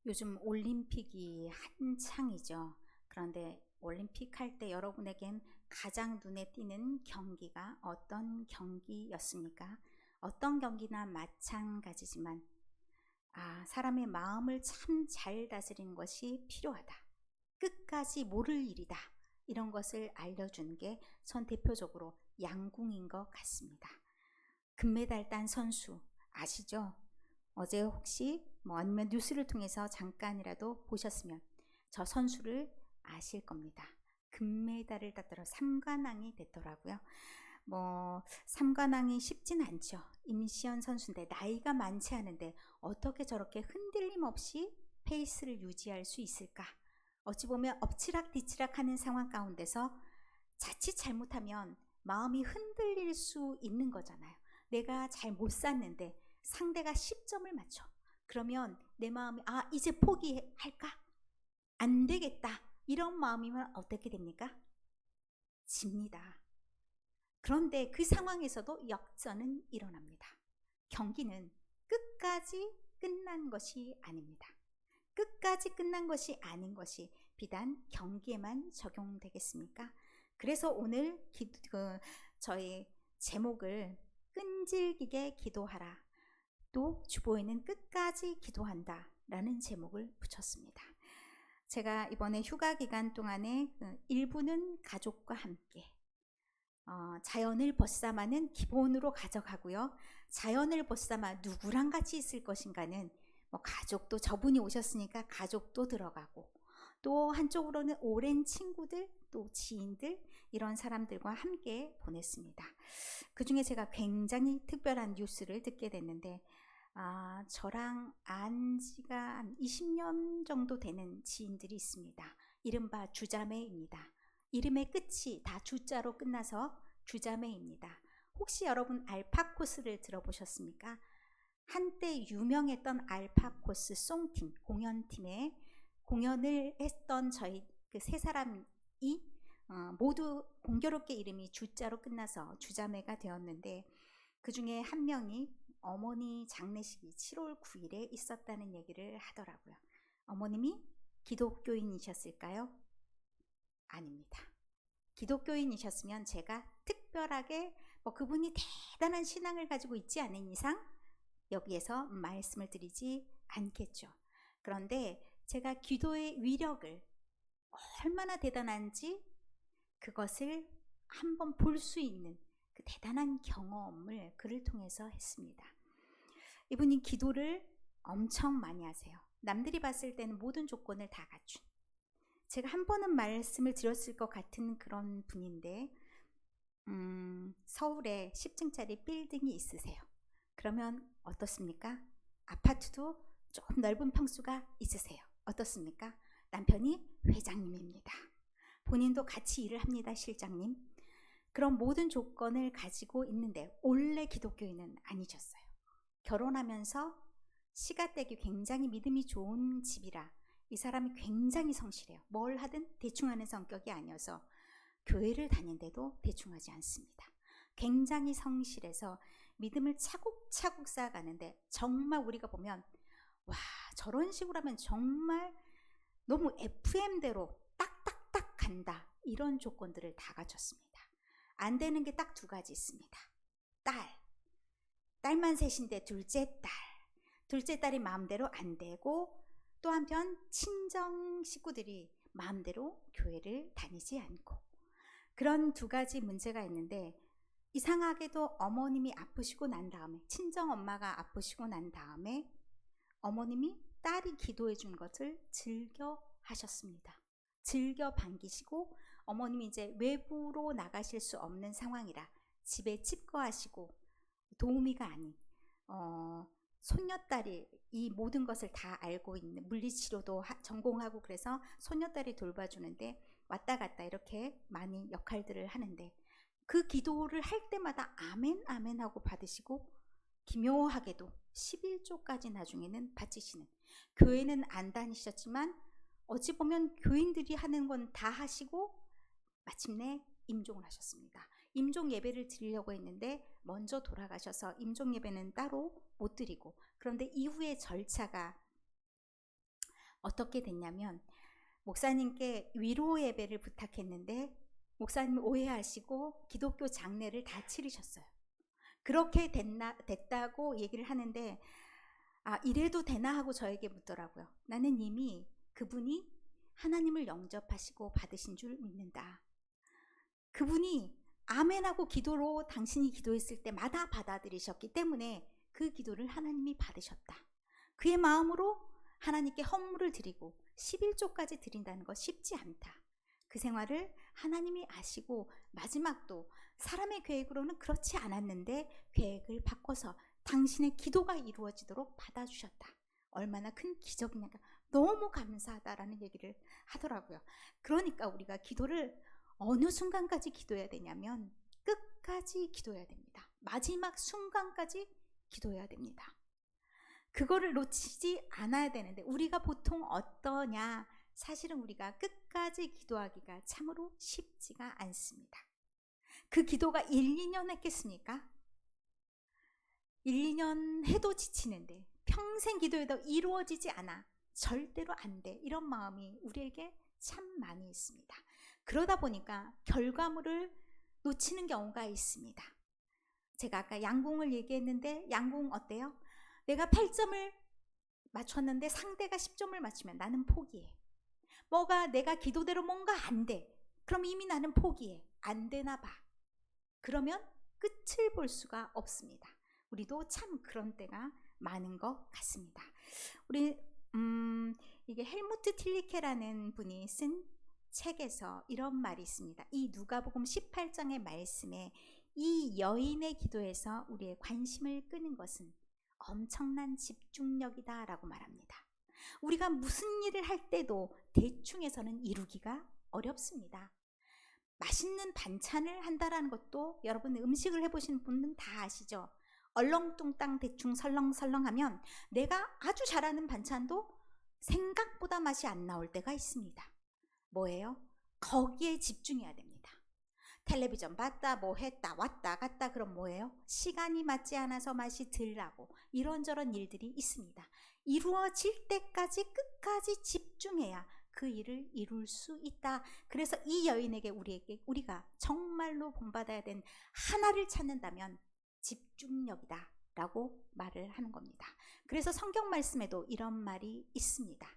요즘 올림픽이 한창이죠. 그런데 올림픽 할 때 여러분에겐 가장 눈에 띄는 경기가 어떤 경기였습니까? 어떤 경기나 마찬가지지만, 사람의 마음을 참 잘 다스리는 것이 필요하다. 끝까지 모를 일이다. 이런 것을 알려주는 게 전 대표적으로 양궁인 것 같습니다. 금메달 딴 선수 아시죠? 어제 혹시 아니면 뉴스를 통해서 잠깐이라도 보셨으면 저 선수를 아실 겁니다. 금메달을 따들어 삼관왕이 됐더라고요. 삼관왕이 쉽진 않죠. 임시연 선수인데 나이가 많지 않은데 어떻게 저렇게 흔들림 없이 페이스를 유지할 수 있을까? 어찌 보면 엎치락뒤치락 하는 상황 가운데서 자칫 잘못하면 마음이 흔들릴 수 있는 거잖아요. 내가 잘 못 쐈는데 상대가 10점을 맞춰. 그러면 내 마음이 이제 포기할까? 안 되겠다. 이런 마음이면 어떻게 됩니까? 집니다. 그런데 그 상황에서도 역전은 일어납니다. 경기는 끝까지 끝난 것이 아닙니다. 끝까지 끝난 것이 아닌 것이 비단 경기에만 적용되겠습니까? 그래서 오늘 저희 제목을 끈질기게 기도하라, 또 주보에는 끝까지 기도한다 라는 제목을 붙였습니다. 제가 이번에 휴가 기간 동안에 일부는 가족과 함께 자연을 벗삼아는 기본으로 가져가고요. 자연을 벗삼아 누구랑 같이 있을 것인가는 가족도, 저분이 오셨으니까 가족도 들어가고, 또 한쪽으로는 오랜 친구들, 또 지인들, 이런 사람들과 함께 보냈습니다. 그 중에 제가 굉장히 특별한 뉴스를 듣게 됐는데, 저랑 안 지가 한 20년 정도 되는 지인들이 있습니다. 이른바 주자매입니다. 이름의 끝이 다 주자로 끝나서 주자매입니다. 혹시 여러분 알파코스를 들어보셨습니까? 한때 유명했던 알파코스 송팀, 공연팀에 공연을 했던 저희 그 세 사람이 모두 공교롭게 이름이 주자로 끝나서 주자매가 되었는데, 그 중에 한 명이 어머니 장례식이 7월 9일에 있었다는 얘기를 하더라고요. 어머님이 기독교인이셨을까요? 아닙니다. 기독교인이셨으면 제가 특별하게 그분이 대단한 신앙을 가지고 있지 않은 이상 여기에서 말씀을 드리지 않겠죠. 그런데 제가 기도의 위력을 얼마나 대단한지 그것을 한번 볼 수 있는 그 대단한 경험을 그를 통해서 했습니다. 이분이 기도를 엄청 많이 하세요. 남들이 봤을 때는 모든 조건을 다 갖춘, 제가 한 번은 말씀을 드렸을 것 같은 그런 분인데, 서울에 10층짜리 빌딩이 있으세요. 그러면 어떻습니까? 아파트도 좀 넓은 평수가 있으세요. 어떻습니까? 남편이 회장님입니다. 본인도 같이 일을 합니다. 실장님. 그런 모든 조건을 가지고 있는데 원래 기독교인은 아니셨어요. 결혼하면서 시가댁이 굉장히 믿음이 좋은 집이라 이 사람이 굉장히 성실해요. 뭘 하든 대충 하는 성격이 아니어서 교회를 다닌데도 대충 하지 않습니다. 굉장히 성실해서 믿음을 차곡차곡 쌓아가는데, 정말 우리가 보면 저런 식으로 하면 정말 너무 FM대로 딱딱딱 간다, 이런 조건들을 다 갖췄습니다. 안 되는 게 딱 두 가지 있습니다. 딸만 셋인데 둘째 딸이 마음대로 안 되고, 또 한편 친정 식구들이 마음대로 교회를 다니지 않고, 그런 두 가지 문제가 있는데, 이상하게도 어머님이 아프시고 난 다음에, 친정 엄마가 아프시고 난 다음에 어머님이 딸이 기도해 준 것을 즐겨 하셨습니다. 즐겨 반기시고, 어머님이 이제 외부로 나가실 수 없는 상황이라 집에 칩거하시고, 도우미가 아닌 손녀딸이 이 모든 것을 다 알고 있는, 물리치료도 전공하고, 그래서 손녀딸이 돌봐주는데 왔다 갔다 이렇게 많이 역할들을 하는데, 그 기도를 할 때마다 아멘 아멘 하고 받으시고, 기묘하게도 11조까지 나중에는 바치시는, 교회는 안 다니셨지만 어찌 보면 교인들이 하는 건 다 하시고 마침내 임종을 하셨습니다. 임종 예배를 드리려고 했는데 먼저 돌아가셔서 임종 예배는 따로 못 드리고, 그런데 이후의 절차가 어떻게 됐냐면 목사님께 위로 예배를 부탁했는데 목사님이 오해하시고 기독교 장례를 다 치르셨어요. 그렇게 됐다고 얘기를 하는데 이래도 되나 하고 저에게 묻더라고요. 나는 이미 그분이 하나님을 영접하시고 받으신 줄 믿는다. 그분이 아멘하고 기도로 당신이 기도했을 때마다 받아들이셨기 때문에 그 기도를 하나님이 받으셨다. 그의 마음으로 하나님께 헌물을 드리고 11조까지 드린다는 거 쉽지 않다. 그 생활을 하나님이 아시고 마지막도 사람의 계획으로는 그렇지 않았는데 계획을 바꿔서 당신의 기도가 이루어지도록 받아주셨다. 얼마나 큰 기적이냐가 너무 감사하다라는 얘기를 하더라고요. 그러니까 우리가 기도를 어느 순간까지 기도해야 되냐면 끝까지 기도해야 됩니다. 마지막 순간까지 기도해야 됩니다. 그거를 놓치지 않아야 되는데 우리가 보통 어떠냐? 사실은 우리가 끝까지 기도하기가 참으로 쉽지가 않습니다. 그 기도가 1, 2년 했겠습니까? 1, 2년 해도 지치는데 평생 기도해도 이루어지지 않아. 절대로 안 돼. 이런 마음이 우리에게 참 많이 있습니다. 그러다 보니까 결과물을 놓치는 경우가 있습니다. 제가 아까 양궁을 얘기했는데 양궁 어때요? 내가 8점을 맞췄는데 상대가 10점을 맞추면 나는 포기해. 내가 기도대로 뭔가 안 돼. 그럼 이미 나는 포기해. 안 되나 봐. 그러면 끝을 볼 수가 없습니다. 우리도 참 그런 때가 많은 것 같습니다. 이게 헬무트 틸리케라는 분이 쓴 책에서 이런 말이 있습니다. 이 누가복음 18장의 말씀에 이 여인의 기도에서 우리의 관심을 끄는 것은 엄청난 집중력이다 라고 말합니다. 우리가 무슨 일을 할 때도 대충해서는 이루기가 어렵습니다. 맛있는 반찬을 한다라는 것도 여러분 음식을 해보신 분은 다 아시죠? 얼렁뚱땅 대충 설렁설렁하면 내가 아주 잘하는 반찬도 생각보다 맛이 안 나올 때가 있습니다. 뭐예요? 거기에 집중해야 됩니다. 텔레비전 봤다 뭐 했다 왔다 갔다 그럼 뭐예요? 시간이 맞지 않아서 맛이 덜 나고 이런저런 일들이 있습니다. 이루어질 때까지 끝까지 집중해야 그 일을 이룰 수 있다. 그래서 이 여인에게 우리가 정말로 본받아야 되는 하나를 찾는다면 집중력이다 라고 말을 하는 겁니다. 그래서 성경 말씀에도 이런 말이 있습니다.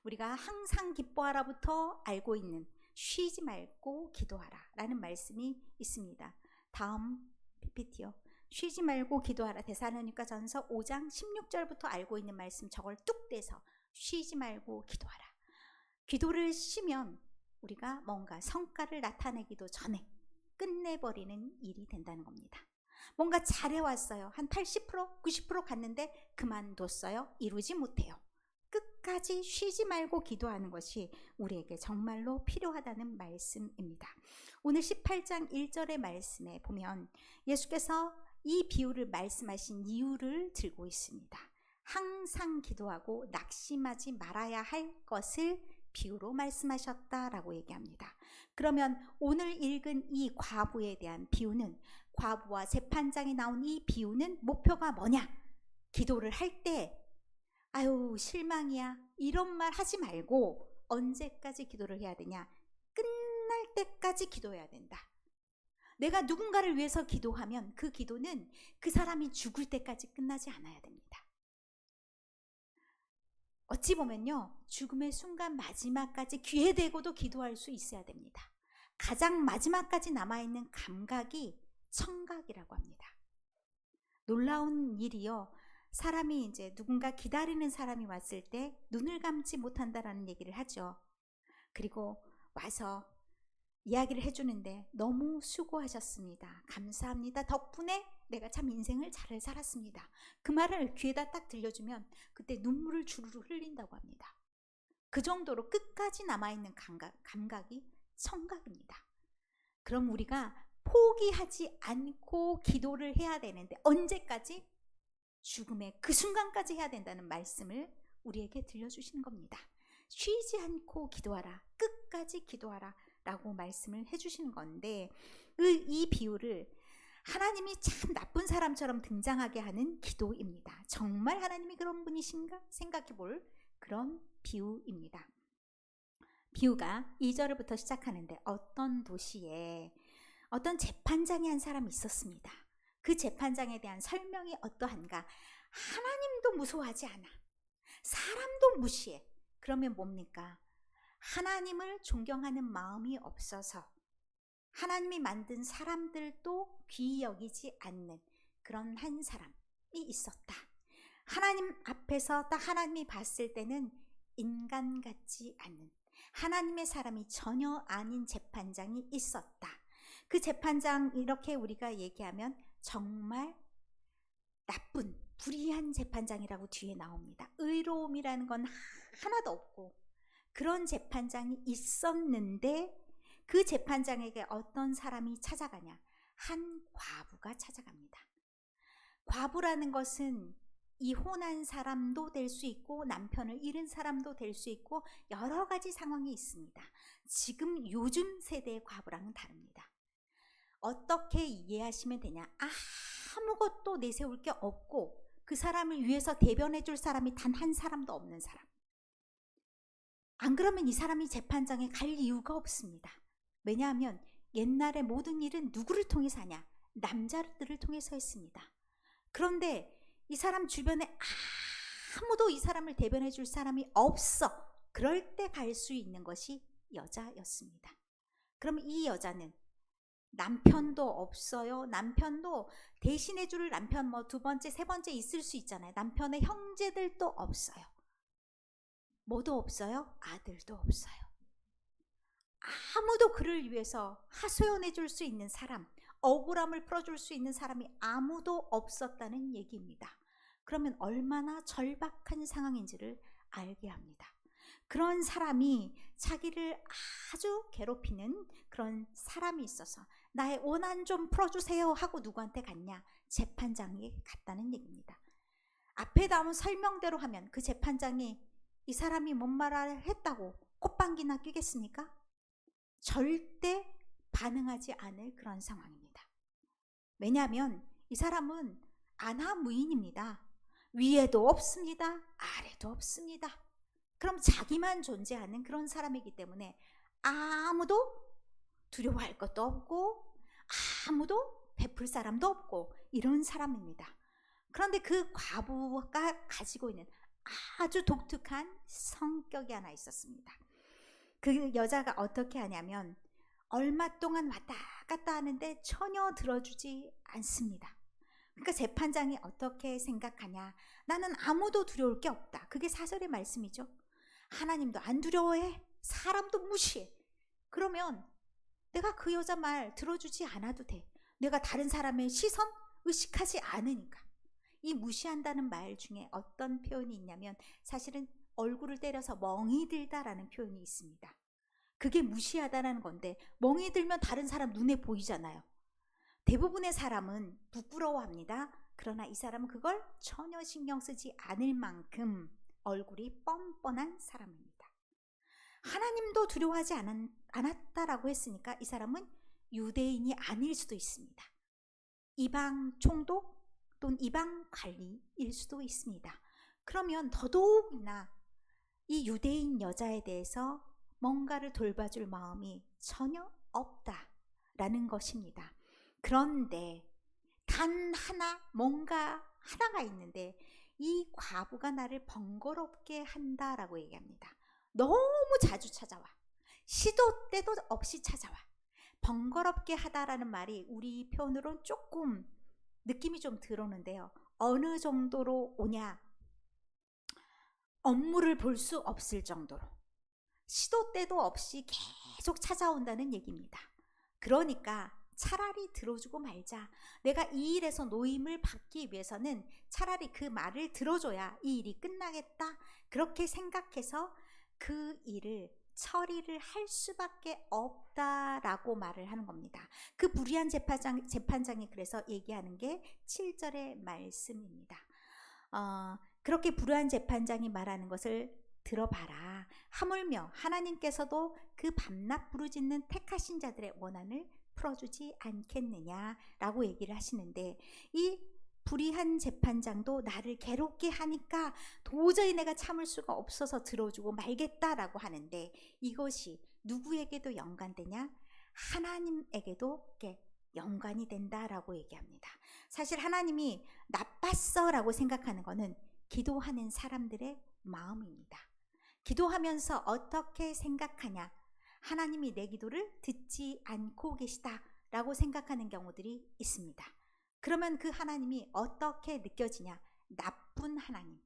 우리가 항상 기뻐하라부터 알고 있는 쉬지 말고 기도하라 라는 말씀이 있습니다. 다음 PPT요. 쉬지 말고 기도하라. 데살로니가전서 5장 16절부터 알고 있는 말씀 저걸 뚝 떼서 쉬지 말고 기도하라. 기도를 쉬면 우리가 뭔가 성과를 나타내기도 전에 끝내버리는 일이 된다는 겁니다. 뭔가 잘해왔어요. 한 80%, 90% 갔는데 그만뒀어요. 이루지 못해요. 끝까지 쉬지 말고 기도하는 것이 우리에게 정말로 필요하다는 말씀입니다. 오늘 18장 1절의 말씀에 보면 예수께서 이 비유를 말씀하신 이유를 들고 있습니다. 항상 기도하고 낙심하지 말아야 할 것을 비유로 말씀하셨다라고 얘기합니다. 그러면 오늘 읽은 이 과부에 대한 비유는 과부와 재판장이 나온 이 비유는 목표가 뭐냐? 기도를 할 때 아유 실망이야 이런 말 하지 말고 언제까지 기도를 해야 되냐? 끝날 때까지 기도해야 된다. 내가 누군가를 위해서 기도하면 그 기도는 그 사람이 죽을 때까지 끝나지 않아야 됩니다. 어찌 보면요 죽음의 순간 마지막까지 귀에 대고도 기도할 수 있어야 됩니다. 가장 마지막까지 남아있는 감각이 청각이라고 합니다. 놀라운 일이요. 사람이 이제 누군가 기다리는 사람이 왔을 때 눈을 감지 못한다라는 얘기를 하죠. 그리고 와서 이야기를 해주는데 너무 수고하셨습니다. 감사합니다. 덕분에 내가 참 인생을 잘 살았습니다. 그 말을 귀에다 딱 들려주면 그때 눈물을 주르르 흘린다고 합니다. 그 정도로 끝까지 남아있는 감각이 청각입니다. 그럼 우리가 포기하지 않고 기도를 해야 되는데 언제까지? 죽음의 그 순간까지 해야 된다는 말씀을 우리에게 들려주시는 겁니다. 쉬지 않고 기도하라. 끝까지 기도하라 라고 말씀을 해주시는 건데 이 비유를 하나님이 참 나쁜 사람처럼 등장하게 하는 기도입니다. 정말 하나님이 그런 분이신가 생각해 볼 그런 비유입니다. 비유가 2절부터 시작하는데 어떤 도시에 어떤 재판장이 한 사람이 있었습니다. 그 재판장에 대한 설명이 어떠한가? 하나님도 무서워하지 않아. 사람도 무시해. 그러면 뭡니까? 하나님을 존경하는 마음이 없어서 하나님이 만든 사람들도 귀히 여기지 않는 그런 한 사람이 있었다. 하나님 앞에서 딱 하나님이 봤을 때는 인간 같지 않은 하나님의 사람이 전혀 아닌 재판장이 있었다. 그 재판장 이렇게 우리가 얘기하면 정말 나쁜 불의한 재판장이라고 뒤에 나옵니다. 의로움이라는 건 하나도 없고 그런 재판장이 있었는데 그 재판장에게 어떤 사람이 찾아가냐? 한 과부가 찾아갑니다. 과부라는 것은 이혼한 사람도 될 수 있고 남편을 잃은 사람도 될 수 있고 여러 가지 상황이 있습니다. 지금 요즘 세대의 과부랑은 다릅니다. 어떻게 이해하시면 되냐? 아무것도 내세울 게 없고 그 사람을 위해서 대변해 줄 사람이 단 한 사람도 없는 사람. 안 그러면 이 사람이 재판장에 갈 이유가 없습니다. 왜냐하면 옛날에 모든 일은 누구를 통해서 하냐? 남자들을 통해서 했습니다. 그런데 이 사람 주변에 아무도 이 사람을 대변해 줄 사람이 없어. 그럴 때 갈 수 있는 것이 여자였습니다. 그럼 이 여자는 남편도 없어요. 남편도 대신해 줄 남편 뭐 두 번째, 세 번째 있을 수 있잖아요. 남편의 형제들도 없어요. 뭐도 없어요? 아들도 없어요. 아무도 그를 위해서 하소연해 줄 수 있는 사람, 억울함을 풀어줄 수 있는 사람이 아무도 없었다는 얘기입니다. 그러면 얼마나 절박한 상황인지를 알게 합니다. 그런 사람이 자기를 아주 괴롭히는 그런 사람이 있어서 나의 원한 좀 풀어주세요 하고 누구한테 갔냐? 재판장에 갔다는 얘기입니다. 앞에 나온 설명대로 하면 그 재판장이 이 사람이 뭔 말을 했다고 콧방귀나 뀌겠습니까? 절대 반응하지 않을 그런 상황입니다. 왜냐하면 이 사람은 안하무인입니다. 위에도 없습니다. 아래도 없습니다. 그럼 자기만 존재하는 그런 사람이기 때문에 아무도 두려워할 것도 없고 아무도 베풀 사람도 없고 이런 사람입니다. 그런데 그 과부가 가지고 있는 아주 독특한 성격이 하나 있었습니다. 그 여자가 어떻게 하냐면 얼마 동안 왔다 갔다 하는데 전혀 들어주지 않습니다. 그러니까 재판장이 어떻게 생각하냐? 나는 아무도 두려울 게 없다. 그게 4절의 말씀이죠. 하나님도 안 두려워해. 사람도 무시해. 그러면 내가 그 여자 말 들어주지 않아도 돼. 내가 다른 사람의 시선 의식하지 않으니까. 이 무시한다는 말 중에 어떤 표현이 있냐면 사실은 얼굴을 때려서 멍이 들다라는 표현이 있습니다. 그게 무시하다라는 건데 멍이 들면 다른 사람 눈에 보이잖아요. 대부분의 사람은 부끄러워합니다. 그러나 이 사람은 그걸 전혀 신경 쓰지 않을 만큼 얼굴이 뻔뻔한 사람입니다. 하나님도 두려워하지 않았다라고 했으니까 이 사람은 유대인이 아닐 수도 있습니다. 이방 총독 또는 이방 관리일 수도 있습니다. 그러면 더더욱이나 이 유대인 여자에 대해서 뭔가를 돌봐줄 마음이 전혀 없다라는 것입니다. 그런데 단 하나 뭔가 하나가 있는데 이 과부가 나를 번거롭게 한다라고 얘기합니다. 너무 자주 찾아와. 시도 때도 없이 찾아와. 번거롭게 하다라는 말이 우리 표현으로는 조금 느낌이 좀 들어오는데요. 어느 정도로 오냐? 업무를 볼 수 없을 정도로 시도 때도 없이 계속 찾아온다는 얘기입니다. 그러니까 차라리 들어주고 말자. 내가 이 일에서 노임을 받기 위해서는 차라리 그 말을 들어줘야 이 일이 끝나겠다. 그렇게 생각해서 그 일을 처리를 할 수밖에 없다라고 말을 하는 겁니다. 그 불의한 재판장이 그래서 얘기하는 게 7절의 말씀입니다. 그렇게 불의한 재판장이 말하는 것을 들어봐라. 하물며 하나님께서도 그 밤낮 부르짖는 택하신 자들의 원한을 풀어주지 않겠느냐라고 얘기를 하시는데 이 불의한 재판장도 나를 괴롭게 하니까 도저히 내가 참을 수가 없어서 들어주고 말겠다라고 하는데, 이것이 누구에게도 연관되냐? 하나님에게도 이렇게 연관이 된다라고 얘기합니다. 사실 하나님이 나빴어라고 생각하는 것은 기도하는 사람들의 마음입니다. 기도하면서 어떻게 생각하냐? 하나님이 내 기도를 듣지 않고 계시다라고 생각하는 경우들이 있습니다. 그러면 그 하나님이 어떻게 느껴지냐? 나쁜 하나님,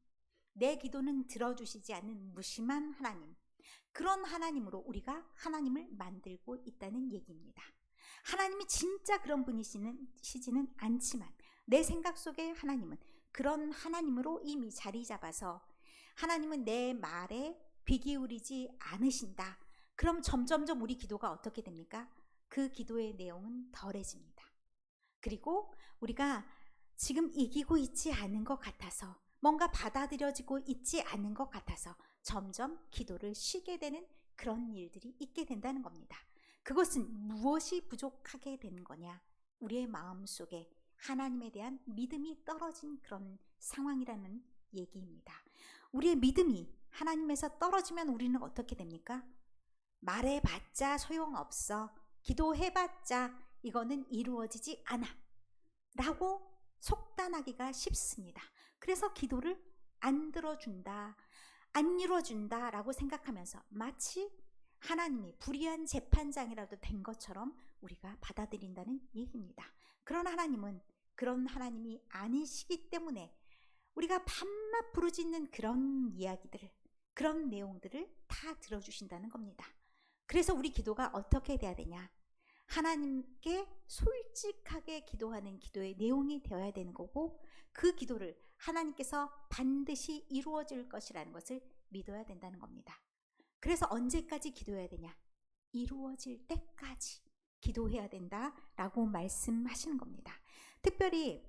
내 기도는 들어주시지 않는 무심한 하나님, 그런 하나님으로 우리가 하나님을 만들고 있다는 얘기입니다. 하나님이 진짜 그런 분이시지는 않지만 내 생각 속에 하나님은 그런 하나님으로 이미 자리 잡아서 하나님은 내 말에 귀 기울이지 않으신다. 그럼 점점점 우리 기도가 어떻게 됩니까? 그 기도의 내용은 덜해집니다. 그리고 우리가 지금 이기고 있지 않은 것 같아서, 뭔가 받아들여지고 있지 않은 것 같아서 점점 기도를 쉬게 되는 그런 일들이 있게 된다는 겁니다. 그것은 무엇이 부족하게 되는 거냐? 우리의 마음 속에 하나님에 대한 믿음이 떨어진 그런 상황이라는 얘기입니다. 우리의 믿음이 하나님에서 떨어지면 우리는 어떻게 됩니까? 말해봤자 소용없어, 기도해봤자 이거는 이루어지지 않아 라고 속단하기가 쉽습니다. 그래서 기도를 안 들어준다, 안 이루어준다 라고 생각하면서 마치 하나님이 불의한 재판장이라도 된 것처럼 우리가 받아들인다는 얘기입니다. 그런 하나님은 그런 하나님이 아니시기 때문에 우리가 밤낮 부르짖는 그런 이야기들을, 그런 내용들을 다 들어주신다는 겁니다. 그래서 우리 기도가 어떻게 돼야 되냐? 하나님께 솔직하게 기도하는 기도의 내용이 되어야 되는 거고, 그 기도를 하나님께서 반드시 이루어질 것이라는 것을 믿어야 된다는 겁니다. 그래서 언제까지 기도해야 되냐? 이루어질 때까지 기도해야 된다라고 말씀하시는 겁니다. 특별히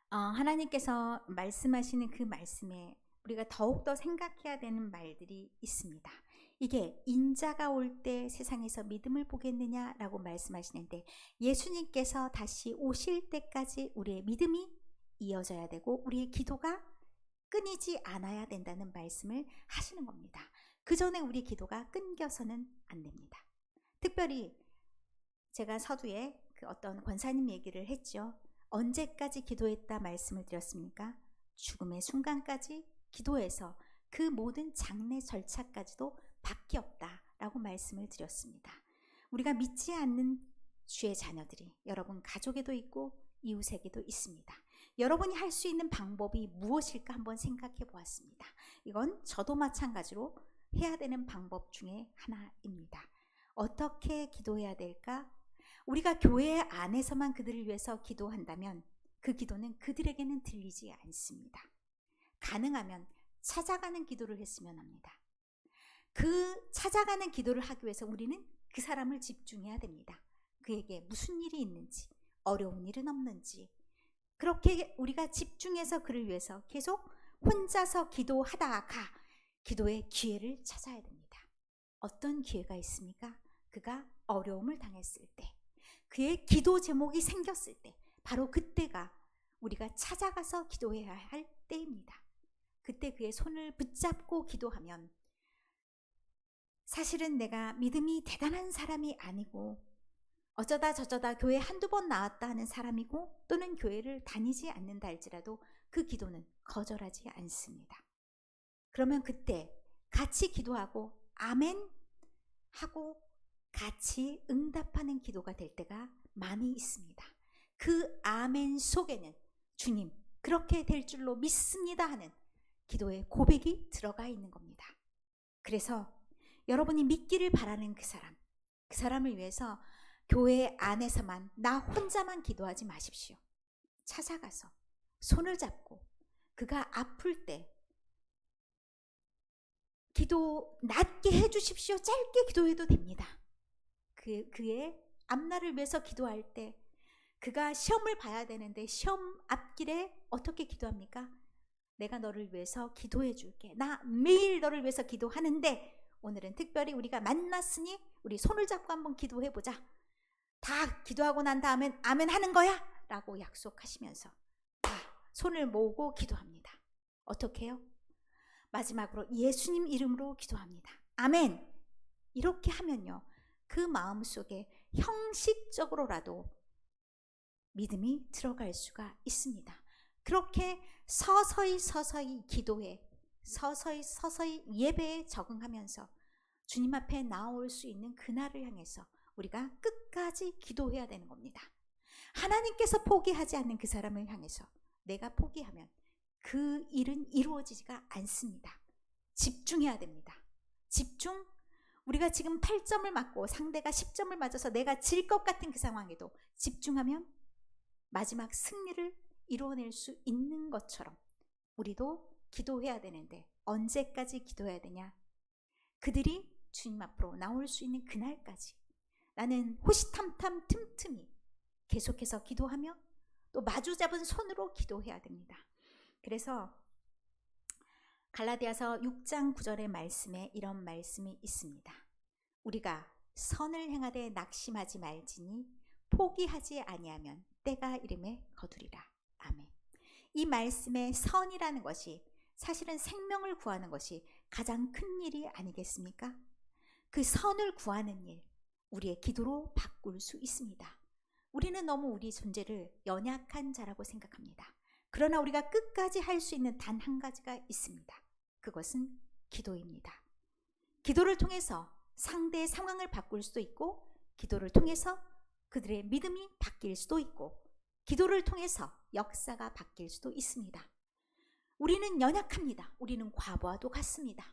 하나님께서 말씀하시는 그 말씀에 우리가 더욱더 생각해야 되는 말들이 있습니다. 이게 인자가 올 때 세상에서 믿음을 보겠느냐라고 말씀하시는데, 예수님께서 다시 오실 때까지 우리의 믿음이 이어져야 되고 우리의 기도가 끊이지 않아야 된다는 말씀을 하시는 겁니다. 그 전에 우리 기도가 끊겨서는 안 됩니다. 특별히 제가 서두에 그 어떤 권사님 얘기를 했죠. 언제까지 기도했다 말씀을 드렸습니까? 죽음의 순간까지 기도해서 그 모든 장례 절차까지도 밖에 없다라고 말씀을 드렸습니다. 우리가 믿지 않는 주의 자녀들이 여러분 가족에도 있고 이웃에게도 있습니다. 여러분이 할 수 있는 방법이 무엇일까 한번 생각해 보았습니다. 이건 저도 마찬가지로 해야 되는 방법 중에 하나입니다. 어떻게 기도해야 될까? 우리가 교회 안에서만 그들을 위해서 기도한다면 그 기도는 그들에게는 들리지 않습니다. 가능하면 찾아가는 기도를 했으면 합니다. 그 찾아가는 기도를 하기 위해서 우리는 그 사람을 집중해야 됩니다. 그에게 무슨 일이 있는지, 어려운 일은 없는지, 그렇게 우리가 집중해서 그를 위해서 계속 혼자서 기도하다가 기도의 기회를 찾아야 됩니다. 어떤 기회가 있습니까? 그가 어려움을 당했을 때, 그의 기도 제목이 생겼을 때, 바로 그때가 우리가 찾아가서 기도해야 할 때입니다. 그때 그의 손을 붙잡고 기도하면 사실은 내가 믿음이 대단한 사람이 아니고 어쩌다 저쩌다 교회 한두 번 나왔다 하는 사람이고 또는 교회를 다니지 않는다 할지라도 그 기도는 거절하지 않습니다. 그러면 그때 같이 기도하고 아멘 하고 같이 응답하는 기도가 될 때가 많이 있습니다. 그 아멘 속에는 주님 그렇게 될 줄로 믿습니다 하는 기도의 고백이 들어가 있는 겁니다. 그래서 여러분이 믿기를 바라는 그 사람을 위해서 교회 안에서만 나 혼자만 기도하지 마십시오. 찾아가서 손을 잡고 그가 아플 때 기도 낮게 해주십시오. 짧게 기도해도 됩니다. 그의 앞날을 위해서 기도할 때 그가 시험을 봐야 되는데 시험 앞길에 어떻게 기도합니까? 내가 너를 위해서 기도해 줄게. 나 매일 너를 위해서 기도하는데 오늘은 특별히 우리가 만났으니 우리 손을 잡고 한번 기도해 보자. 다 기도하고 난 다음엔 아멘 하는 거야? 라고 약속하시면서 다 손을 모으고 기도합니다. 어떻게 해요? 마지막으로 예수님 이름으로 기도합니다. 아멘. 이렇게 하면요, 그 마음속에 형식적으로라도 믿음이 들어갈 수가 있습니다. 그렇게 서서히 기도해, 서서히 예배에 적응하면서 주님 앞에 나올 수 있는 그날을 향해서 우리가 끝까지 기도해야 되는 겁니다. 하나님께서 포기하지 않는 그 사람을 향해서 내가 포기하면 그 일은 이루어지지가 않습니다. 집중해야 됩니다. 집중. 우리가 지금 8점을 맞고 상대가 10점을 맞아서 내가 질 것 같은 그 상황에도 집중하면 마지막 승리를 이루어낼 수 있는 것처럼 우리도 기도해야 되는데 언제까지 기도해야 되냐? 그들이 주님 앞으로 나올 수 있는 그날까지 나는 호시탐탐 틈틈이 계속해서 기도하며 또 마주잡은 손으로 기도해야 됩니다. 그래서 갈라디아서 6장 9절의 말씀에 이런 말씀이 있습니다. 우리가 선을 행하되 낙심하지 말지니 포기하지 아니하면 때가 이름에 거두리라. 아멘. 이 말씀의 선이라는 것이 사실은 생명을 구하는 것이 가장 큰 일이 아니겠습니까? 그 선을 구하는 일, 우리의 기도로 바꿀 수 있습니다. 우리는 너무 우리 존재를 연약한 자라고 생각합니다. 그러나 우리가 끝까지 할 수 있는 단 한 가지가 있습니다. 그것은 기도입니다. 기도를 통해서 상대의 상황을 바꿀 수도 있고, 기도를 통해서 그들의 믿음이 바뀔 수도 있고, 기도를 통해서 역사가 바뀔 수도 있습니다. 우리는 연약합니다. 우리는 과부하도 같습니다.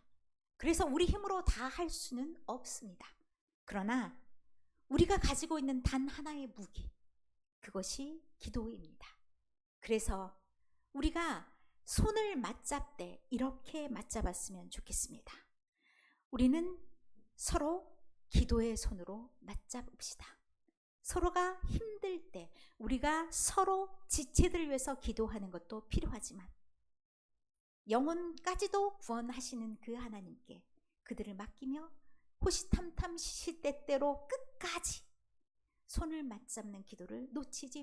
그래서 우리 힘으로 다 할 수는 없습니다. 그러나 우리가 가지고 있는 단 하나의 무기, 그것이 기도입니다. 그래서 우리가 손을 맞잡되 이렇게 맞잡았으면 좋겠습니다. 우리는 서로 기도의 손으로 맞잡읍시다. 서로가 힘들 때 우리가 서로 지체들을 위해서 기도하는 것도 필요하지만 영혼까지도 구원하시는 그 하나님께 그들을 맡기며 호시탐탐 시시때때로 끝까지 손을 맞잡는 기도를 놓치지